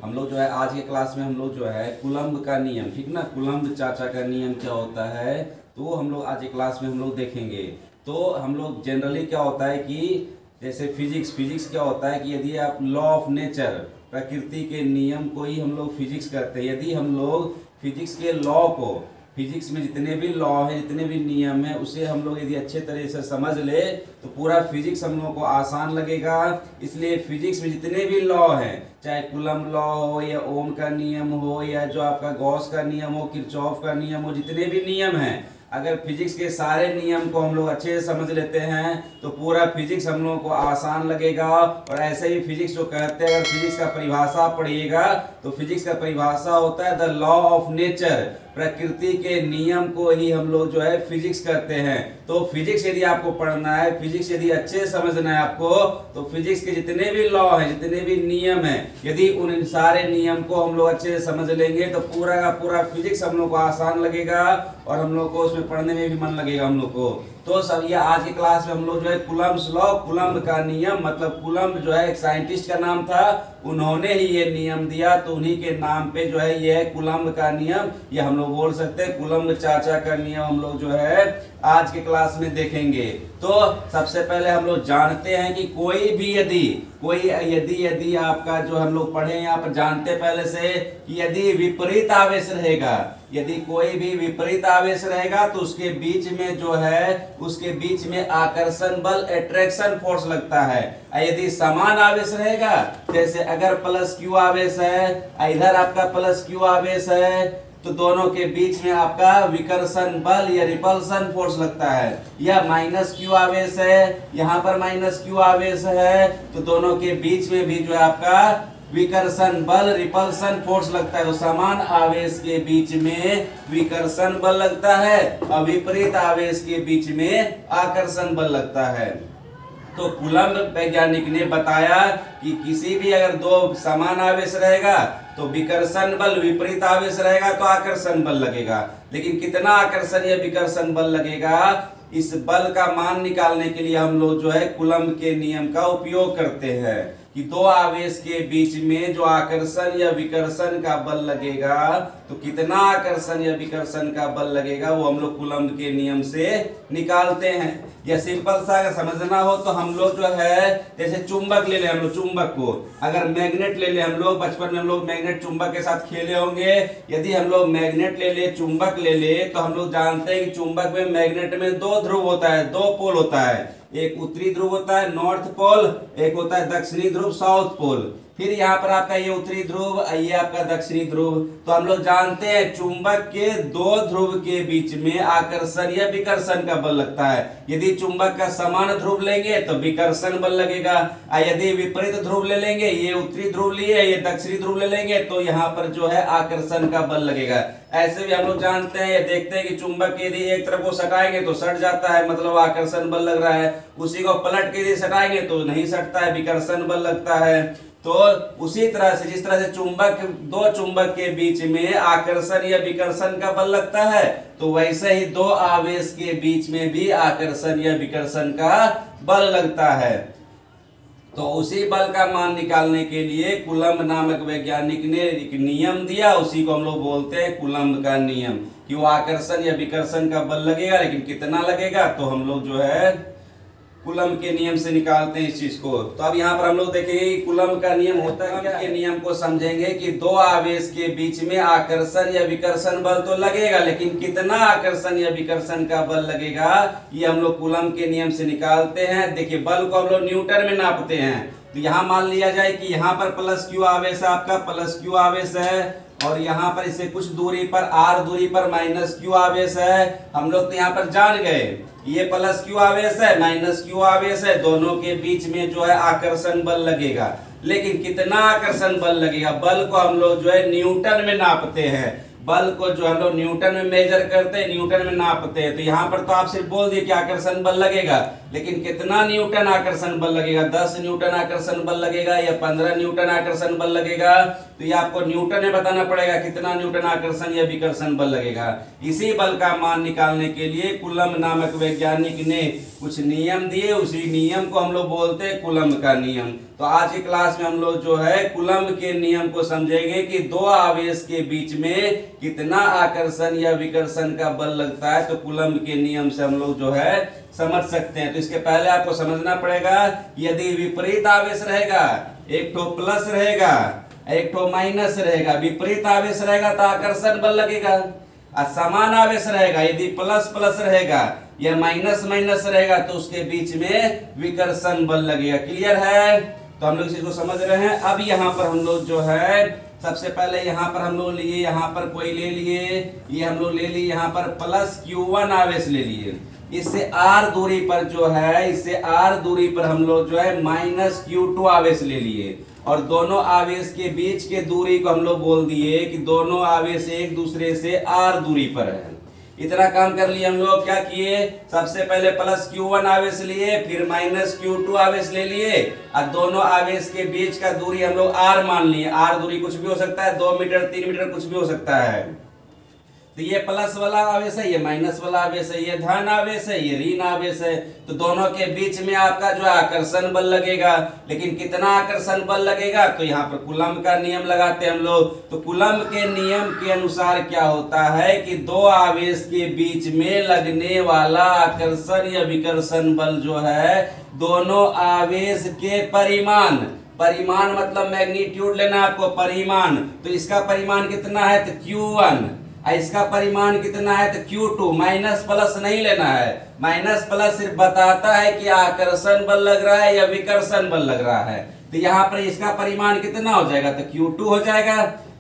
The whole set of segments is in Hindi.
हम लोग जो है आज के क्लास में हम लोग जो है कूलम्ब का नियम, ठीक ना, कूलम्ब चाचा का नियम क्या होता है तो हम लोग आज के क्लास में हम लोग देखेंगे। तो हम लोग जनरली क्या होता है कि जैसे फिजिक्स क्या होता है कि यदि आप लॉ ऑफ नेचर, प्रकृति के नियम को ही हम लोग फिजिक्स करते हैं। यदि हम लोग फिजिक्स के लॉ को, फिजिक्स में जितने भी लॉ है, जितने भी नियम है, उसे हम लोग यदि अच्छे तरह से समझ ले तो पूरा फिजिक्स हम लोग को आसान लगेगा। इसलिए फिजिक्स में जितने भी लॉ हैं, चाहे कूलम्ब लॉ हो या ओम का नियम हो या जो आपका गॉस का नियम हो, किरचॉफ का नियम हो, जितने भी नियम हैं, अगर फिजिक्स के सारे नियम को हम लोग अच्छे से समझ लेते हैं तो पूरा फिजिक्स हम लोगों को आसान लगेगा। और ऐसे ही फिजिक्स जो कहते हैं, अगर फिजिक्स का परिभाषा पढ़िएगा तो फिजिक्स का परिभाषा होता है द लॉ ऑफ नेचर, प्रकृति के नियम को ही हम लोग जो है फिजिक्स कहते हैं। तो फिजिक्स यदि आपको पढ़ना है, फिजिक्स यदि अच्छे से समझना है आपको, तो फिजिक्स के जितने भी लॉ हैं, जितने भी नियम हैं, यदि उन सारे नियम को हम लोग अच्छे से समझ लेंगे तो पूरा का पूरा फिजिक्स हम लोग को आसान लगेगा और हम लोग को उसमें पढ़ने में भी मन लगेगा हम लोग को। तो सब ये आज की क्लास में हम लोग जो है कूलम्ब्स लॉ, कूलम्ब का नियम, मतलब कूलम्ब जो है एक साइंटिस्ट का नाम था, उन्होंने ही ये नियम दिया, तो उन्हीं के नाम पे जो है ये है कूलम्ब का नियम। ये हम लोग बोल सकते हैं कूलम्ब चाचा का नियम हम लोग जो है आज के क्लास में देखेंगे। तो सबसे पहले हम लोग जानते हैं कि कोई भी यदि आपका जो हम लोग पढ़े यहाँ पर जानते पहले से कि यदि विपरीत आवेश रहेगा, यदि कोई भी विपरीत आवेश रहेगा तो उसके बीच में जो है, उसके बीच में आकर्षण बल, अट्रैक्शन फोर्स लगता है। यदि समान आवेश रहेगा, जैसे अगर प्लस क्यू आवेश है, इधर आपका प्लस क्यू आवेश है, तो दोनों के बीच में आपका विकर्षण बल या रिपल्सन फोर्स लगता है। या माइनस क्यू आवेश है, यहाँ पर माइनस क्यू आवेश है, तो दोनों के बीच में भी जो है आपका विकर्षण बल, रिपल्सन फोर्स लगता है। तो समान आवेश के बीच में विकर्षण बल लगता है और विपरीत आवेश के बीच में आकर्षण बल लगता है। तो कूलम्ब वैज्ञानिक ने बताया कि किसी भी अगर दो समान आवेश रहेगा तो विकर्षण बल, विपरीत आवेश रहेगा तो आकर्षण बल लगेगा। लेकिन कितना आकर्षण या विकर्षण बल लगेगा, इस बल का मान निकालने के लिए हम लोग जो है कूलम्ब के नियम का उपयोग करते हैं कि दो आवेश के बीच में जो आकर्षण या विकर्षण का बल लगेगा, तो कितना आकर्षण या विकर्षण का बल लगेगा वो हम लोग कूलम्ब के नियम से निकालते हैं। या सिंपल सा अगर समझना हो तो हम लोग जो है जैसे चुंबक ले ले, हम लोग चुंबक को अगर मैग्नेट ले ले, हम लोग बचपन में हम लोग मैग्नेट चुंबक के साथ खेले होंगे। यदि हम लोग मैग्नेट ले ले, चुंबक ले ले, तो हम लोग जानते हैं कि चुंबक में, मैग्नेट में दो ध्रुव होता है, दो पोल होता है। एक उत्तरी ध्रुव होता है नॉर्थ पोल, एक होता है दक्षिणी ध्रुव साउथ पोल। फिर यहाँ पर आपका ये उत्तरी ध्रुव, ये आपका दक्षिणी ध्रुव। तो हम लोग जानते हैं चुंबक के दो ध्रुव के बीच में आकर्षण या विकर्षण का बल लगता है। यदि चुंबक का समान ध्रुव लेंगे तो विकर्षण बल लगेगा, यदि विपरीत ध्रुव ले लेंगे, ये उत्तरी ध्रुव लिए, ये दक्षिणी ध्रुव ले लेंगे, तो यहाँ पर जो है आकर्षण का बल लगेगा। ऐसे भी हम लोग जानते हैं, देखते हैं कि चुंबक यदि एक तरफ को सटाएंगे तो सट जाता है, मतलब आकर्षण बल लग रहा है। उसी को पलट के यदि सटाएंगे तो नहीं सटता है, विकर्षण बल लगता है। तो उसी तरह से जिस तरह से दो चुंबक के बीच में आकर्षण या विकर्षण का बल लगता है, तो वैसे ही दो आवेश के बीच में भी आकर्षण या विकर्षण का बल लगता है। तो उसी बल का मान निकालने के लिए कूलम्ब नामक वैज्ञानिक ने एक नियम दिया, उसी को हम लोग बोलते हैं कूलम्ब का नियम, कि वो आकर्षण या विकर्षण का बल लगेगा, लेकिन कितना लगेगा तो हम लोग जो है कूलम्ब के नियम से निकालते हैं इस चीज को। तो अब यहाँ पर हम लोग देखेंगे कि कूलम्ब का नियम होता है क्या। के नियम को समझेंगे कि दो आवेश के बीच में आकर्षण या विकर्षण बल तो लगेगा, लेकिन कितना आकर्षण या विकर्षण का बल लगेगा ये हम लोग कूलम्ब के नियम से निकालते हैं। देखिए, बल को हम लोग न्यूटन में नापते हैं। तो यहाँ मान लिया जाए कि यहाँ पर प्लस क्यू आवेश है, आपका प्लस क्यू आवेश है, और यहाँ पर इसे कुछ दूरी पर, आर दूरी पर माइनस क्यू आवेश है। हम लोग तो यहाँ पर जान गए ये प्लस क्यू आवेश है, माइनस क्यू आवेश है, दोनों के बीच में जो है आकर्षण बल लगेगा। लेकिन कितना आकर्षण बल लगेगा, बल को हम लोग जो है न्यूटन में नापते हैं। बल को जो हम लोग न्यूटन में मेजर करते हैं, न्यूटन में नापते हैं। तो यहाँ पर तो आप सिर्फ बोल दिए कि आकर्षण बल लगेगा, लेकिन कितना न्यूटन आकर्षण बल लगेगा, 10 न्यूटन आकर्षण बल लगेगा या 15 न्यूटन आकर्षण बल लगेगा, तो ये आपको न्यूटन में बताना पड़ेगा कितना न्यूटन आकर्षण या विकर्षण बल लगेगा। इसी बल का मान निकालने के लिए कूलम्ब नामक वैज्ञानिक ने कुछ नियम दिए, उसी नियम को हम लोग बोलते हैं कूलम्ब का नियम। तो आज की क्लास में हम लोग जो है कूलम्ब के नियम को समझेंगे कि दो आवेश के बीच में कितना आकर्षण या विकर्षण का बल लगता है। तो कूलम्ब के नियम से हम लोग जो है समझ सकते हैं। तो इसके पहले आपको समझना पड़ेगा, यदि विपरीत आवेश रहेगा, एक ठो प्लस रहेगा, एक ठो माइनस रहेगा, विपरीत आवेश रहेगा तो आकर्षण बल लगेगा। और समान आवेश रहेगा, यदि प्लस प्लस रहेगा या माइनस माइनस रहेगा तो उसके बीच में विकर्षण बल लगेगा। क्लियर है? तो हम लोग इस चीज को समझ रहे हैं। अब यहाँ पर हम लोग जो है सबसे पहले यहाँ पर हम लोग लिए, यहाँ पर कोई ले लिए, ये हम लोग ले लिए यहाँ पर प्लस Q1 आवेश ले लिए। इससे R दूरी पर जो है, इससे R दूरी पर हम लोग जो है माइनस Q2 आवेश ले लिए, और दोनों आवेश के बीच के दूरी को हम लोग बोल दिए कि दोनों आवेश एक दूसरे से R दूरी पर है। इतना काम कर लिए हम लोग। क्या किए, सबसे पहले प्लस Q1 आवेश लिए, फिर माइनस Q2 आवेश ले लिए, और दोनों आवेश के बीच का दूरी हम लोग R मान लिए। R दूरी कुछ भी हो सकता है, 2 मीटर 3 मीटर कुछ भी हो सकता है। तो ये प्लस वाला आवेश है, ये माइनस वाला आवेश है, ये धन आवेश है, ये ऋण आवेश है। तो दोनों के बीच में आपका जो आकर्षण बल लगेगा, लेकिन कितना आकर्षण बल लगेगा, तो यहाँ पर कूलम्ब का नियम लगाते हैं हम लोग। तो कूलम्ब के नियम के अनुसार क्या होता है कि दो आवेश के बीच में लगने वाला आकर्षण या विकर्षण बल जो है, दोनों आवेश के परिमाण, परिमाण मतलब मैग्नीट्यूड लेना आपको, परिमाण। तो इसका परिमाण कितना है तो Q1, इसका परिमाण कितना है तो Q2। माइनस प्लस नहीं लेना है, माइनस प्लस सिर्फ बताता है कि आकर्षण बल लग रहा है या विकर्षण बल लग रहा है। तो यहाँ पर इसका परिमाण कितना हो जाएगा तो Q2 हो जाएगा।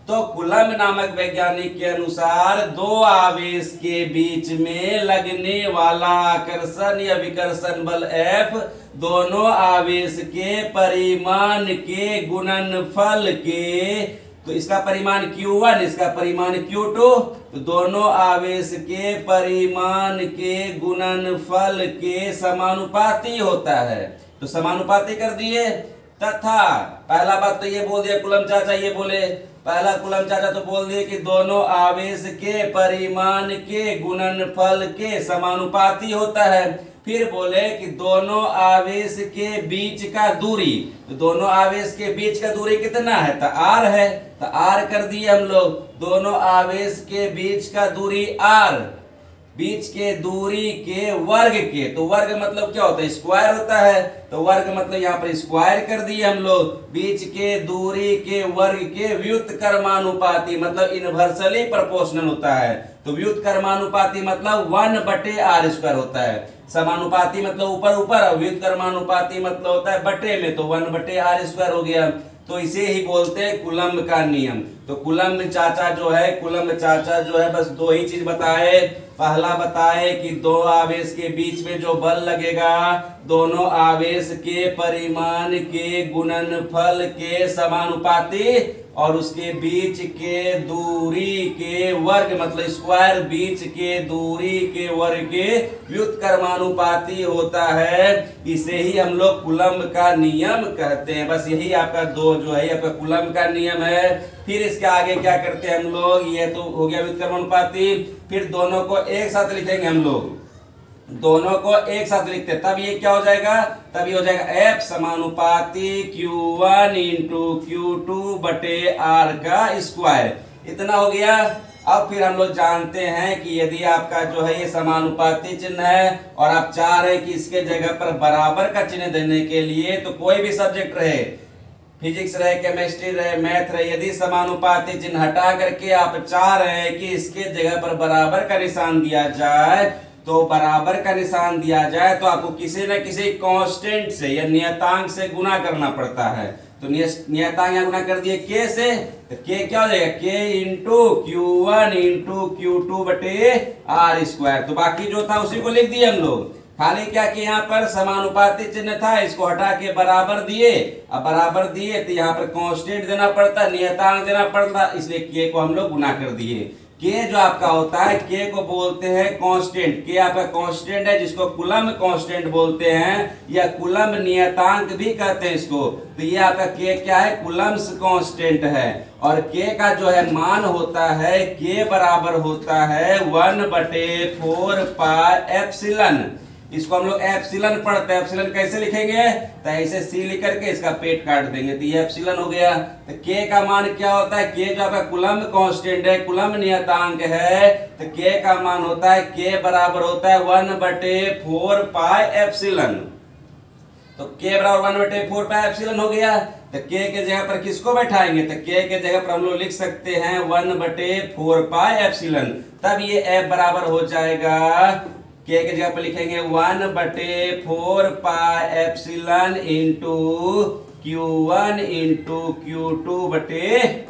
तो कूलम्ब नामक वैज्ञानिक के अनुसार दो आवेश के बीच में लगने वाला आकर्षण या विकर्षण बल F दोनों आवेश के परिमाण के गुणनफल के, तो इसका परिमाण Q1, इसका परिमाण Q2, तो दोनों आवेश के परिमाण के गुणनफल के समानुपाती होता है। तो समानुपाती कर दिए। तथा पहला बात तो ये बोल दिया कूलम्ब चाचा, ये बोले पहला कूलम्ब चाचा तो बोल दिए कि दोनों आवेश के परिमाण के गुणनफल के समानुपाती होता है। फिर बोले कि दोनों आवेश के बीच का दूरी, तो दोनों आवेश के बीच का दूरी कितना है तो R है, तो R कर दिए हम लोग। दोनों आवेश के बीच का दूरी R, बीच के दूरी के वर्ग के, तो वर्ग मतलब क्या होता है स्क्वायर होता है, तो वर्ग मतलब यहाँ पर स्क्वायर कर दिए हम लोग। बीच के दूरी के वर्ग के व्युत्क्रमानुपाती मतलब इनवर्सली प्रोपोर्शनल होता है। तो व्युत्क्रमानुपाती मतलब 1/r² होता है। समानुपाती मतलब ऊपर ऊपर, और व्युत्क्रमानुपाती मतलब होता है बटे में, तो 1/r² हो गया। तो इसे ही बोलते हैं कूलम्ब का नियम। तो कूलम्ब चाचा जो है, कूलम्ब चाचा जो है बस दो ही चीज बताए। पहला बताए कि दो आवेश के बीच में जो बल लगेगा, दोनों आवेश के परिमाण के गुणनफल के समानुपाती, और उसके बीच के दूरी के वर्ग मतलब स्क्वायर, बीच के दूरी के वर्ग के व्युत्क्रमानुपाती होता है। इसे ही हम लोग कूलम्ब का नियम कहते हैं। बस यही आपका दो जो है आपका कूलम्ब का नियम है। फिर इसके आगे क्या करते हैं हम लोग, ये तो हो गया व्युत्क्रमानुपाती। फिर दोनों को एक साथ लिखेंगे हम लोग, दोनों को एक साथ लिखते हैं, तब ये क्या हो जाएगा, तब ये हो जाएगा F समानुपाती Q1 इंटू Q2 बटे R का स्क्वायर। इतना हो गया। अब फिर हम लोग जानते हैं कि यदि आपका जो है ये समानुपाती चिन्ह है और आप चाह रहे हैं कि इसके जगह पर बराबर का चिन्ह देने के लिए, तो कोई भी सब्जेक्ट रहे, फिजिक्स रहे, केमिस्ट्री रहे, मैथ रहे, यदि समानुपाती चिन्ह हटा करके आप चाह रहे हैं कि इसके जगह पर बराबर का निशान दिया जाए, तो बराबर का निशान दिया जाए तो आपको किसी न किसी कांस्टेंट से या नियतांक से गुना करना पड़ता है। तो नियतांक यहाँ गुना कर दिए K से, तो K क्या हो जाएगा, K into Q1 into Q2 बटे R²। तो बाकी जो था उसी को लिख दिए हम लोग। खाली क्या कि यहाँ पर समानुपाती चिन्ह था, इसको हटा के बराबर दिए। अब बराबर दिए तो यहाँ पर कांस्टेंट देना पड़ता, नियतांक देना पड़ता, इसलिए K को हम लोग गुना कर दिए। के जो आपका होता है, के को बोलते हैं कांस्टेंट। के आपका कांस्टेंट है जिसको कूलम्ब कांस्टेंट बोलते हैं या कूलम्ब नियतांक भी कहते हैं इसको। तो ये आपका के क्या है, कूलम्ब्स कांस्टेंट है। और के का जो है मान होता है, के बराबर होता है 1/4 पाई एप्सिलॉन। इसको हम लोग एप्सिलॉन पढ़ते हैं। एप्सिलॉन कैसे लिखेंगे, तो ऐसे सी लिख करके इसका पेट काट देंगे तो ये एप्सिलॉन हो गया। तो के का मान क्या होता है, के जो आपका कूलम्ब कांस्टेंट है, कूलम्ब नियतांक है, तो के का मान होता है, के बराबर होता है 1/4 पाई एप्सिलॉन। तो के बराबर 1/4 पाई एप्सिलॉन हो गया। तो के के जगह पर किसको बैठाएंगे, तो के के जगह पर हम लोग लिख सकते हैं 1/4 पाई एप्सिलॉन। तब ये एफ बराबर हो जाएगा, के के जगह पर लिखेंगे 1/4 pi epsilon into Q1 into Q2 बटे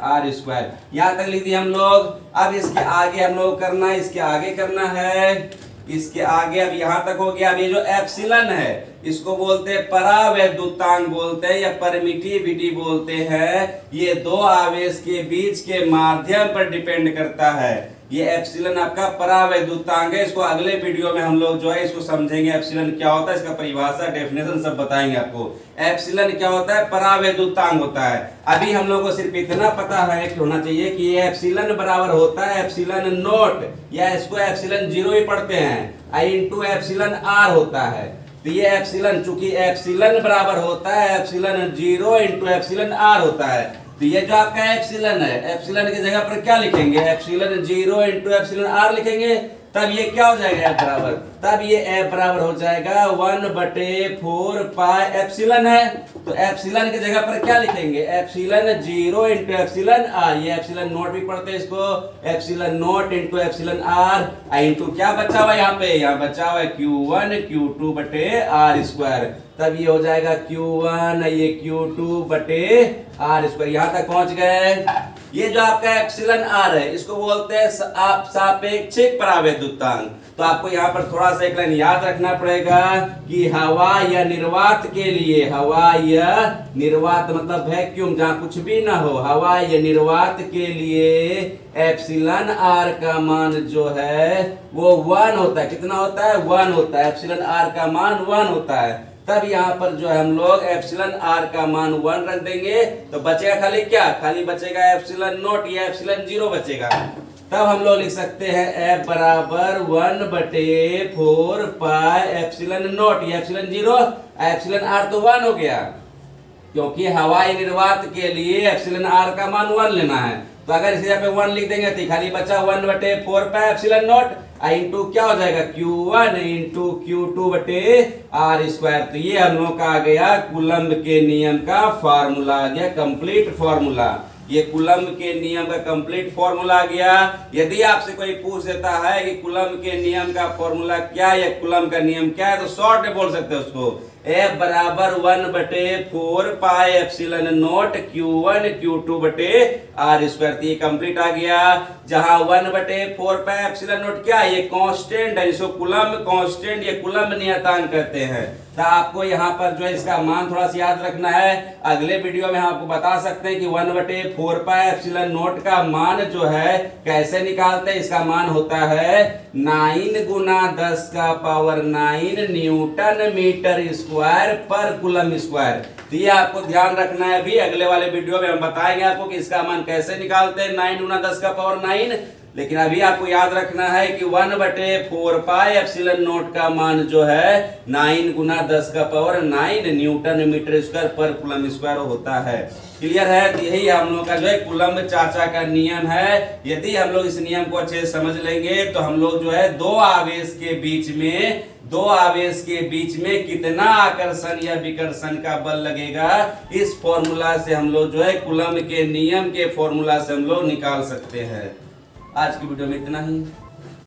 R स्क्वायर। यहाँ तक लिख दिए हम लोग। अब इसके आगे हम लोग करना है, इसके आगे करना है, इसके आगे अब यहाँ तक हो गया। अब ये जो एप्सिलॉन है इसको बोलते हैं परावैद्युतांक बोलते हैं या परमिटिविटी बोलते हैं। ये दो आवेश के बीच के माध्यम पर डिपेंड करता है। ये एप्सिलॉन आपका परावैद्युतांक है। इसको अगले वीडियो में हम लोग जो है इसको समझेंगे, एप्सिलॉन क्या होता है, इसका परिभाषा डेफिनेशन सब बताएंगे आपको। एप्सिलॉन क्या होता है, परावैद्युतांक होता है। अभी हम लोग को सिर्फ इतना पता है कि होना चाहिए कि ये एप्सिलॉन बराबर होता है एप्सिलॉन नोट, या इसको एप्सिलॉन 0 ही पढ़ते हैं, इंटू एप्सिलॉन R होता है। तो ये एप्सिलॉन, चूंकि एप्सिलॉन बराबर होता है एप्सिलॉन 0 इंटू एप्सिलॉन R होता है। तो ये जो आपका एप्सिलॉन है, एप्सिलॉन की जगह पर क्या लिखेंगे, एप्सिलॉन 0 इंटू एप्सिलॉन R लिखेंगे। तब ये क्या हो जाएगा, एफ बराबर, तब ये एफ बराबर हो जाएगा 1/4 पाई एप्सिलॉन है। तो एप्सिलॉन की जगह पर क्या लिखेंगे, एप्सिलॉन 0 इंटू एप्सिलॉन R। ये एप्सिलॉन नोट भी पढ़ते हैं इसको, epsilon note into epsilon R into क्या बचा हुआ है यहाँ पे, यहाँ बचा हुआ है Q1 Q2 बटे R स्क्वायर। तब ये हो जाएगा Q1 ये Q2 बटे R स्क्वायर। यहाँ तक पहुंच गए। ये जो आपका एप्सिलॉन R है इसको बोलते हैं आप सापेक्षिक परावैद्युतांक। तो आपको यहाँ पर थोड़ा सा एक लाइन याद रखना पड़ेगा कि हवा या निर्वात के लिए, हवा या निर्वात मतलब वैक्यूम जहाँ कुछ भी ना हो, हवा या निर्वात के लिए एप्सिलॉन R का मान जो है वो 1 होता है। कितना होता है, 1 होता है। एप्सिलॉन R का मान 1 होता है। तब यहाँ पर जो है हम लोग एप्सिलॉन R का मान 1 रख देंगे तो बचेगा खाली क्या, खाली बचेगा एप्सिलॉन नोट या एप्सिलॉन 0 बचेगा। तब हम लोग लिख सकते हैं F बराबर 1/4 पाई एप्सिलॉन नोट या एप्सिलॉन 0। एप्सिलॉन R तो 1 हो गया क्योंकि हवाई निर्वात के लिए एप्सिलॉन R का मान 1 लेना है। तो अगर इसी जगह पे 1 लिख देंगे तो खाली बचा 1/4 पाई एप्सिलॉन नोट इंटू क्या हो जाएगा Q1 इंटू Q2 बटे R स्क्वायर। तो ये हम लोग का आ गया कूलम्ब के नियम का फार्मूला आ गया, कंप्लीट फार्मूला। ये कूलम्ब के नियम का कंप्लीट फार्मूला आ गया। यदि आपसे कोई पूछ देता है कि कूलम्ब के नियम का फार्मूला क्या है या कूलम्ब का नियम क्या है, तो शॉर्ट में बोल सकते हैं उसको, F बराबर 1/4 pi epsilon note Q1 Q2 बटे R स्क्वायर। ये कंप्लीट आ गया। जहां 1/4 पाई एप्सिलॉन नोट क्या है, ये कांस्टेंट है, जिसको कूलम्ब कांस्टेंट या कूलम्ब नियतांक कहते हैं। तो आपको यहाँ पर जो है इसका मान थोड़ा सा याद रखना है। अगले वीडियो में हम आपको बता सकते हैं कि 1/4 पाई एप्सिलॉन नोट का मान जो है कैसे निकालते हैं। इसका मान होता है 9 गुना 10 का पावर 9 न्यूटन मीटर स्क्वायर पर कूलम्ब स्क्वायर। तो ये आपको ध्यान रखना है। भी अगले वाले वीडियो में हम बताएंगे आपको कि इसका मान कैसे निकालते हैं 9 गुना 10 का पावर 9। लेकिन अभी आपको याद रखना है कि 1/4 पाई एप्सिलॉन नोट का मान जो है 9 गुना 10 का पावर 9 न्यूटन मीटर स्क्वायर पर कूलम्ब स्क्वायर होता है। क्लियर है। तो यही हम लोग का जो है कूलम्ब चाचा का नियम है। यदि हम लोग इस नियम को अच्छे से समझ लेंगे तो हम लोग जो है दो आवेश के बीच में कितना आकर्षण या विकर्षण का बल लगेगा, इस फॉर्मूला से हम लोग जो है कूलम्ब के नियम के फॉर्मूला से हम लोग निकाल सकते हैं। आज की वीडियो में इतना ही।